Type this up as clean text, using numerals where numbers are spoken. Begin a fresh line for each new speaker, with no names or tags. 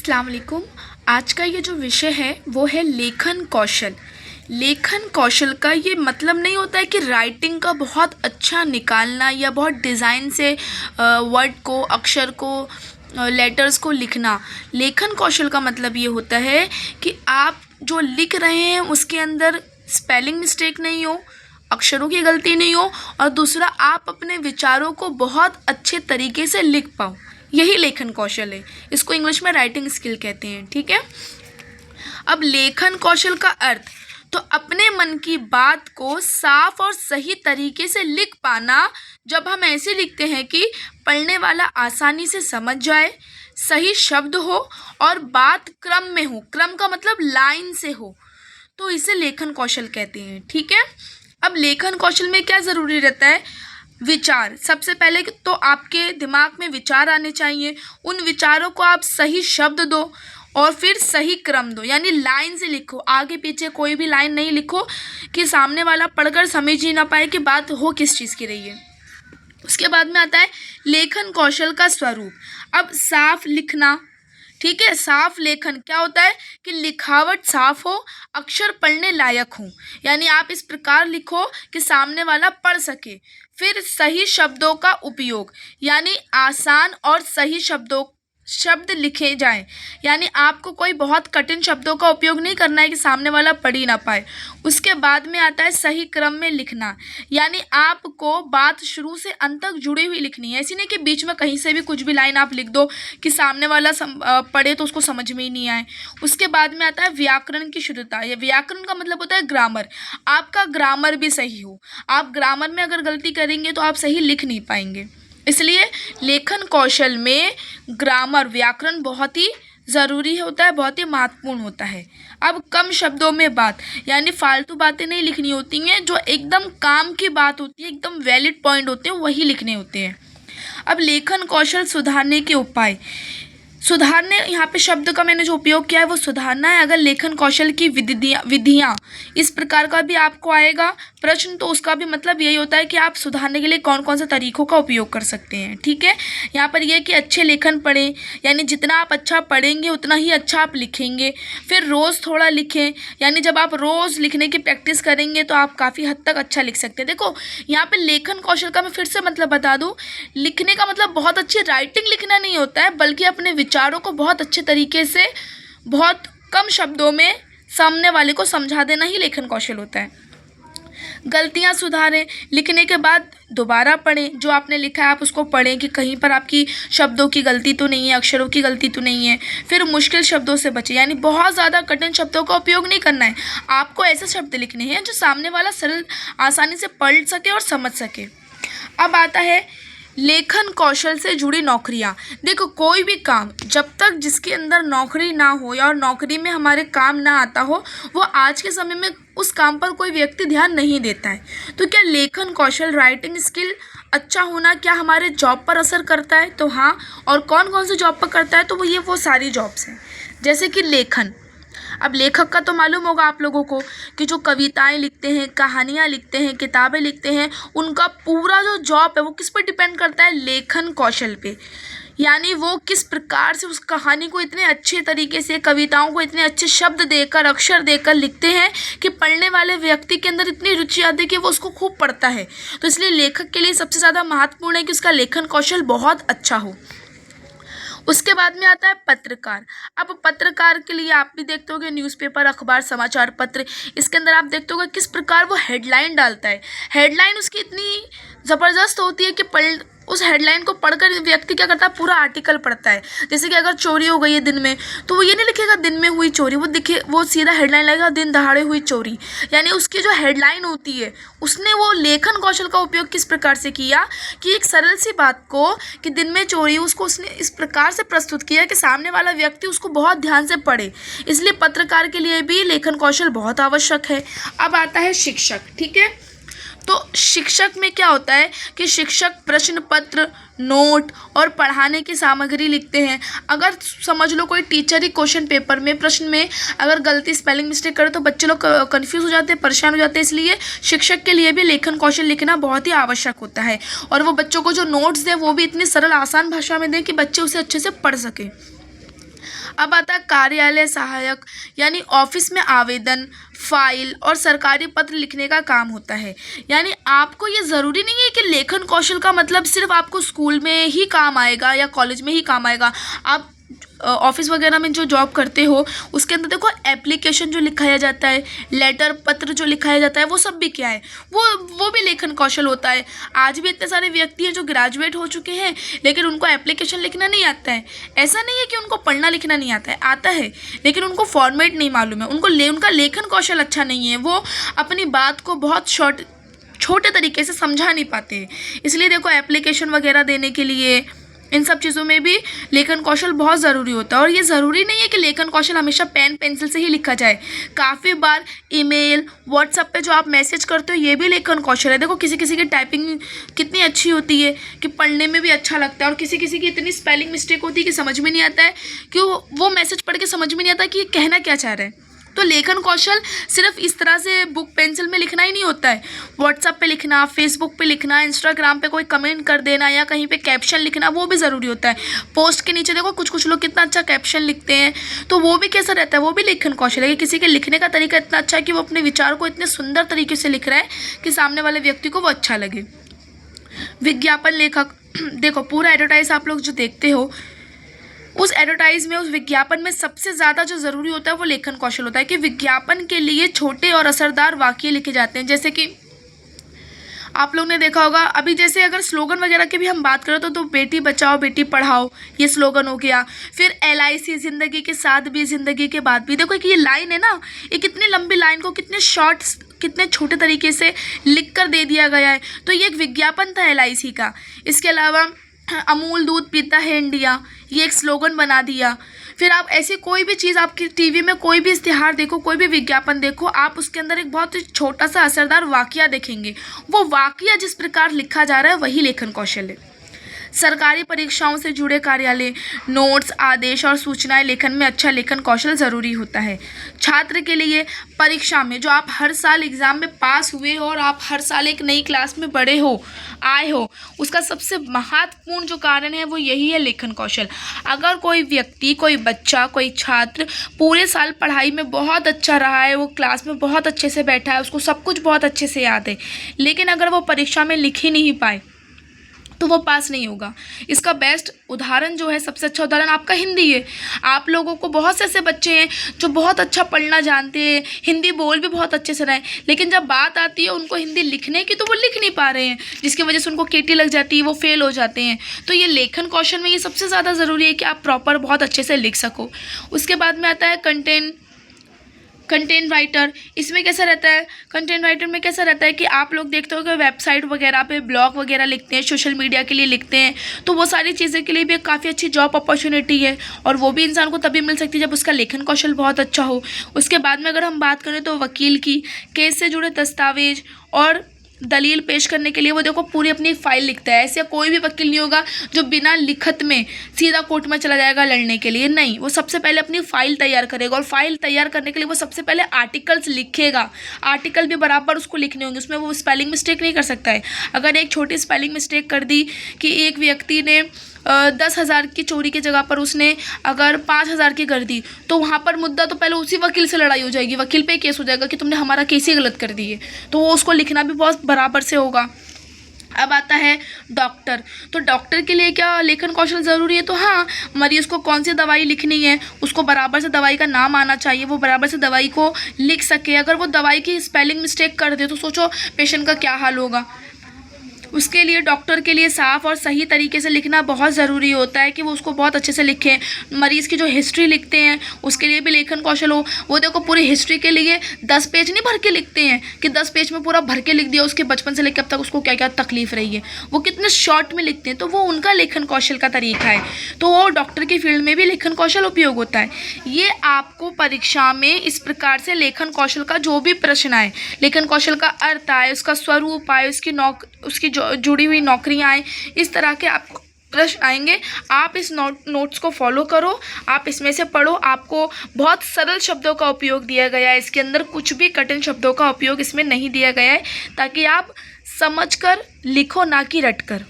अस्सलाम वालेकुम। आज का ये जो विषय है वो है लेखन कौशल। लेखन कौशल का ये मतलब नहीं होता है कि राइटिंग का बहुत अच्छा निकालना या बहुत डिज़ाइन से वर्ड को, अक्षर को, लेटर्स को लिखना। लेखन कौशल का मतलब ये होता है कि आप जो लिख रहे हैं उसके अंदर स्पेलिंग मिस्टेक नहीं हो, अक्षरों की गलती नहीं हो, और दूसरा आप अपने विचारों को बहुत अच्छे तरीके से लिख पाओ। यही लेखन कौशल है। इसको इंग्लिश में राइटिंग स्किल कहते हैं। ठीक है। अब लेखन कौशल का अर्थ तो अपने मन की बात को साफ और सही तरीके से लिख पाना। जब हम ऐसे लिखते हैं कि पढ़ने वाला आसानी से समझ जाए, सही शब्द हो और बात क्रम में हो। क्रम का मतलब लाइन से हो, तो इसे लेखन कौशल कहते हैं। ठीक है। अब लेखन कौशल में क्या ज़रूरी रहता है? विचार। सबसे पहले तो आपके दिमाग में विचार आने चाहिए। उन विचारों को आप सही शब्द दो और फिर सही क्रम दो, यानी लाइन से लिखो। आगे पीछे कोई भी लाइन नहीं लिखो कि सामने वाला पढ़कर समझ ही ना पाए कि बात हो किस चीज़ की रही है। उसके बाद में आता है लेखन कौशल का स्वरूप। अब साफ लिखना। ठीक है। साफ लेखन क्या होता है कि लिखावट साफ हो, अक्षर पढ़ने लायक हो, यानी आप इस प्रकार लिखो कि सामने वाला पढ़ सके। फिर सही शब्दों का उपयोग, यानी आसान और सही शब्द लिखे जाएं, यानी आपको कोई बहुत कठिन शब्दों का उपयोग नहीं करना है कि सामने वाला पढ़ ही ना पाए। उसके बाद में आता है सही क्रम में लिखना, यानी आपको बात शुरू से अंत तक जुड़ी हुई लिखनी है। ऐसी नहीं कि बीच में कहीं से भी कुछ भी लाइन आप लिख दो कि सामने वाला पढ़े तो उसको समझ में ही नहीं आए। उसके बाद में आता है व्याकरण की शुद्धता। ये व्याकरण का मतलब होता है ग्रामर। आपका ग्रामर भी सही हो। आप ग्रामर में अगर गलती करेंगे तो आप सही लिख नहीं पाएंगे। इसलिए लेखन कौशल में ग्रामर, व्याकरण बहुत ही ज़रूरी होता है, बहुत ही महत्वपूर्ण होता है। अब कम शब्दों में बात, यानी फालतू बातें नहीं लिखनी होती हैं। जो एकदम काम की बात होती है, एकदम वैलिड पॉइंट होते हैं, वही लिखने होते हैं। अब लेखन कौशल सुधारने के उपाय। सुधारने, यहाँ पे शब्द का मैंने जो उपयोग किया है वो सुधारना है। अगर लेखन कौशल की विधियाँ इस प्रकार का भी आपको आएगा प्रश्न, तो उसका भी मतलब यही होता है कि आप सुधारने के लिए कौन कौन से तरीकों का उपयोग कर सकते हैं। ठीक है। यहाँ पर यह कि अच्छे लेखन पढ़ें, यानी जितना आप अच्छा पढ़ेंगे उतना ही अच्छा आप लिखेंगे। फिर रोज़ थोड़ा लिखें, यानी जब आप रोज़ लिखने की प्रैक्टिस करेंगे तो आप काफ़ी हद तक अच्छा लिख सकते हैं। देखो यहाँ पर लेखन कौशल का मैं फिर से मतलब बता दूँ, लिखने का मतलब बहुत अच्छी राइटिंग लिखना नहीं होता है, बल्कि अपने विचारों को बहुत अच्छे तरीके से बहुत कम शब्दों में सामने वाले को समझा देना ही लेखन कौशल होता है। गलतियां सुधारें। लिखने के बाद दोबारा पढ़ें। जो आपने लिखा है आप उसको पढ़ें कि कहीं पर आपकी शब्दों की गलती तो नहीं है, अक्षरों की गलती तो नहीं है। फिर मुश्किल शब्दों से बचें, यानी बहुत ज़्यादा कठिन शब्दों का उपयोग नहीं करना है। आपको ऐसे शब्द लिखने हैं जो सामने वाला सरल आसानी से पढ़ सके और समझ सके। अब आता है लेखन कौशल से जुड़ी नौकरियां। देखो कोई भी काम जब तक जिसके अंदर नौकरी ना हो या और नौकरी में हमारे काम ना आता हो, वो आज के समय में उस काम पर कोई व्यक्ति ध्यान नहीं देता है। तो क्या लेखन कौशल, राइटिंग स्किल अच्छा होना क्या हमारे जॉब पर असर करता है? तो हाँ। और कौन कौन से जॉब पर करता है? तो वो सारी जॉब्स हैं। जैसे कि लेखन। अब लेखक का तो मालूम होगा आप लोगों को कि जो कविताएं लिखते हैं, कहानियां लिखते हैं, किताबें लिखते हैं, उनका पूरा जो जॉब है वो किस पर डिपेंड करता है? लेखन कौशल पे। यानी वो किस प्रकार से उस कहानी को इतने अच्छे तरीके से, कविताओं को इतने अच्छे शब्द देकर, अक्षर देकर लिखते हैं कि पढ़ने वाले व्यक्ति के अंदर इतनी रुचि आती है कि वो उसको खूब पढ़ता है। तो इसलिए लेखक के लिए सबसे ज़्यादा महत्वपूर्ण है कि उसका लेखन कौशल बहुत अच्छा हो। उसके बाद में आता है पत्रकार। अब पत्रकार के लिए आप भी देखते होंगे न्यूज़पेपर, अखबार, समाचार पत्र, इसके अंदर आप देखते होंगे किस प्रकार वो हेडलाइन डालता है। हेडलाइन उसकी इतनी ज़बरदस्त होती है कि उस हेडलाइन को पढ़कर व्यक्ति क्या करता है, पूरा आर्टिकल पढ़ता है। जैसे कि अगर चोरी हो गई है दिन में, तो वो ये नहीं लिखेगा दिन में हुई चोरी, वो सीधा हेडलाइन लगेगा दिन दहाड़े हुई चोरी। यानी उसकी जो हेडलाइन होती है उसने वो लेखन कौशल का उपयोग किस प्रकार से किया कि एक सरल सी बात को कि दिन में चोरी, उसको उसने इस प्रकार से प्रस्तुत किया कि सामने वाला व्यक्ति उसको बहुत ध्यान से पढ़े। इसलिए पत्रकार के लिए भी लेखन कौशल बहुत आवश्यक है। अब आता है शिक्षक। ठीक है। तो शिक्षक में क्या होता है कि शिक्षक प्रश्न पत्र, नोट और पढ़ाने की सामग्री लिखते हैं। अगर समझ लो कोई टीचर ही क्वेश्चन पेपर में, प्रश्न में अगर गलती, स्पेलिंग मिस्टेक करे तो बच्चे लोग कंफ्यूज हो जाते हैं, परेशान हो जाते हैं। इसलिए शिक्षक के लिए भी लेखन कौशल लिखना बहुत ही आवश्यक होता है। और वो बच्चों को जो नोट्स दें वो भी इतनी सरल आसान भाषा में दें कि बच्चे उसे अच्छे से पढ़ सकें। अब आता है कार्यालय सहायक, यानी ऑफिस में आवेदन, फाइल और सरकारी पत्र लिखने का काम होता है। यानी आपको ये ज़रूरी नहीं है कि लेखन कौशल का मतलब सिर्फ आपको स्कूल में ही काम आएगा या कॉलेज में ही काम आएगा। आप ऑफिस वगैरह में जो जॉब करते हो उसके अंदर देखो एप्लीकेशन जो लिखाया जाता है, लेटर पत्र जो लिखाया जाता है, वो सब भी क्या है, वो भी लेखन कौशल होता है। आज भी इतने सारे व्यक्ति हैं जो ग्रेजुएट हो चुके हैं लेकिन उनको एप्लीकेशन लिखना नहीं आता है। ऐसा नहीं है कि उनको पढ़ना लिखना नहीं आता है, आता है, लेकिन उनको फॉर्मेट नहीं मालूम है, उनका लेखन कौशल अच्छा नहीं है, वो अपनी बात को बहुत छोटे तरीके से समझा नहीं पाते हैं। इसलिए देखो एप्लीकेशन वगैरह देने के लिए इन सब चीज़ों में भी लेखन कौशल बहुत ज़रूरी होता है। और ये ज़रूरी नहीं है कि लेखन कौशल हमेशा पेन पेंसिल से ही लिखा जाए। काफ़ी बार ईमेल, व्हाट्सएप पे जो आप मैसेज करते हो ये भी लेखन कौशल है। देखो किसी किसी की टाइपिंग कितनी अच्छी होती है कि पढ़ने में भी अच्छा लगता है, और किसी किसी की इतनी स्पेलिंग मिस्टेक होती है कि समझ में नहीं आता है, कि वो मैसेज पढ़ के समझ में नहीं आता कि ये कहना क्या चाह रहा है। तो लेखन कौशल सिर्फ इस तरह से बुक पेंसिल में लिखना ही नहीं होता है। व्हाट्सएप पे लिखना, फेसबुक पे लिखना, इंस्टाग्राम पे कोई कमेंट कर देना या कहीं पे कैप्शन लिखना, वो भी ज़रूरी होता है। पोस्ट के नीचे देखो कुछ लोग कितना अच्छा कैप्शन लिखते हैं, तो वो भी कैसा रहता है, वो भी लेखन कौशल है कि किसी के लिखने का तरीका इतना अच्छा है कि वो अपने विचार को इतने सुंदर तरीके से लिख रहा है कि सामने वाले व्यक्ति को वो अच्छा लगे। विज्ञापन लेखक, देखो पूरा एडवर्टाइज आप लोग जो देखते हो, उस एडवर्टाइज में, उस विज्ञापन में सबसे ज़्यादा जो ज़रूरी होता है वो लेखन कौशल होता है कि विज्ञापन के लिए छोटे और असरदार वाक्य लिखे जाते हैं। जैसे कि आप लोग ने देखा होगा, अभी जैसे अगर स्लोगन वगैरह की भी हम बात करें तो बेटी बचाओ बेटी पढ़ाओ ये स्लोगन हो गया। फिर LIC, ज़िंदगी के साथ भी ज़िंदगी के बाद भी। देखो कि ये लाइन है ना, ये कितनी लंबी लाइन को कितने शॉर्ट्स, कितने छोटे तरीके से लिख कर दे दिया गया है। तो ये एक विज्ञापन था LIC का। इसके अलावा अमूल दूध पीता है इंडिया, ये एक स्लोगन बना दिया। फिर आप ऐसी कोई भी चीज़, आपकी टीवी में कोई भी इश्तिहार देखो, कोई भी विज्ञापन देखो, आप उसके अंदर एक बहुत छोटा सा असरदार वाकया देखेंगे। वो वाकया जिस प्रकार लिखा जा रहा है वही लेखन कौशल है। सरकारी परीक्षाओं से जुड़े कार्यालय, नोट्स, आदेश और सूचनाएं लेखन में अच्छा लेखन कौशल ज़रूरी होता है। छात्र के लिए परीक्षा में जो आप हर साल एग्ज़ाम में पास हुए हो और आप हर साल एक नई क्लास में बड़े हो, आए हो, उसका सबसे महत्वपूर्ण जो कारण है वो यही है लेखन कौशल। अगर कोई व्यक्ति, कोई बच्चा, कोई छात्र पूरे साल पढ़ाई में बहुत अच्छा रहा है, वो क्लास में बहुत अच्छे से बैठा है, उसको सब कुछ बहुत अच्छे से याद है, लेकिन अगर वो परीक्षा में लिख ही नहीं पाए तो वो पास नहीं होगा। इसका बेस्ट उदाहरण जो है, सबसे अच्छा उदाहरण आपका हिंदी है। आप लोगों को बहुत से ऐसे बच्चे हैं जो बहुत अच्छा पढ़ना जानते हैं, हिंदी बोल भी बहुत अच्छे से रहे, लेकिन जब बात आती है उनको हिंदी लिखने की तो वो लिख नहीं पा रहे हैं, जिसकी वजह से उनको केटी लग जाती है, वो फेल हो जाते हैं। तो ये लेखन कौशल में ये सबसे ज़्यादा ज़रूरी है कि आप प्रॉपर बहुत अच्छे से लिख सको। उसके बाद में आता है कंटेंट राइटर। इसमें कैसा रहता है, कंटेंट राइटर में कैसा रहता है कि आप लोग देखते हो कि वेबसाइट वगैरह पे ब्लॉग वगैरह लिखते हैं, सोशल मीडिया के लिए लिखते हैं, तो वो सारी चीज़ें के लिए भी काफ़ी अच्छी जॉब अपॉर्चुनिटी है, और वो भी इंसान को तभी मिल सकती है जब उसका लेखन कौशल बहुत अच्छा हो। उसके बाद में अगर हम बात करें तो वकील की, केस से जुड़े दस्तावेज और दलील पेश करने के लिए वो देखो पूरी अपनी फाइल लिखता है। ऐसे कोई भी वकील नहीं होगा जो बिना लिखत में सीधा कोर्ट में चला जाएगा लड़ने के लिए, नहीं, वो सबसे पहले अपनी फ़ाइल तैयार करेगा, और फाइल तैयार करने के लिए वो सबसे पहले आर्टिकल्स लिखेगा। आर्टिकल भी बराबर उसको लिखने होंगे, उसमें वो स्पेलिंग मिस्टेक नहीं कर सकता है। अगर एक छोटी स्पेलिंग मिस्टेक कर दी कि एक व्यक्ति ने 10,000 की चोरी की जगह पर उसने अगर 5,000 की कर दी, तो वहाँ पर मुद्दा तो पहले उसी वकील से लड़ाई हो जाएगी, वकील पे केस हो जाएगा कि तुमने हमारा केस ही गलत कर दी है, तो वो उसको लिखना भी बहुत बराबर से होगा। अब आता है डॉक्टर। तो डॉक्टर के लिए क्या लेखन कौशल ज़रूरी है? तो हाँ, मरीज को कौन सी दवाई लिखनी है उसको बराबर से दवाई का नाम आना चाहिए, वो बराबर से दवाई को लिख सके। अगर वो दवाई की स्पेलिंग मिस्टेक कर दे तो सोचो पेशेंट का क्या हाल होगा। उसके लिए डॉक्टर के लिए साफ़ और सही तरीके से लिखना बहुत ज़रूरी होता है कि वो उसको बहुत अच्छे से लिखें। मरीज़ की जो हिस्ट्री लिखते हैं उसके लिए भी लेखन कौशल हो। वो देखो पूरी हिस्ट्री के लिए 10 पेज नहीं भर के लिखते हैं कि 10 पेज में पूरा भर के लिख दिया उसके बचपन से लेकर अब तक उसको क्या क्या तकलीफ रही है, वो कितने शॉर्ट में लिखते हैं, तो वो उनका लेखन कौशल का तरीका है। तो वो डॉक्टर की फील्ड में भी लेखन कौशल उपयोग होता है। ये आपको परीक्षा में इस प्रकार से लेखन कौशल का जो भी प्रश्न आए, लेखन कौशल का अर्थ आए, उसका स्वरूप आए, उसकी जुड़ी हुई नौकरियां आए, इस तरह के आपको प्रश्न आएंगे। आप इस नोट्स को फॉलो करो, आप इसमें से पढ़ो। आपको बहुत सरल शब्दों का उपयोग दिया गया है, इसके अंदर कुछ भी कठिन शब्दों का उपयोग इसमें नहीं दिया गया है, ताकि आप समझकर लिखो ना कि रटकर।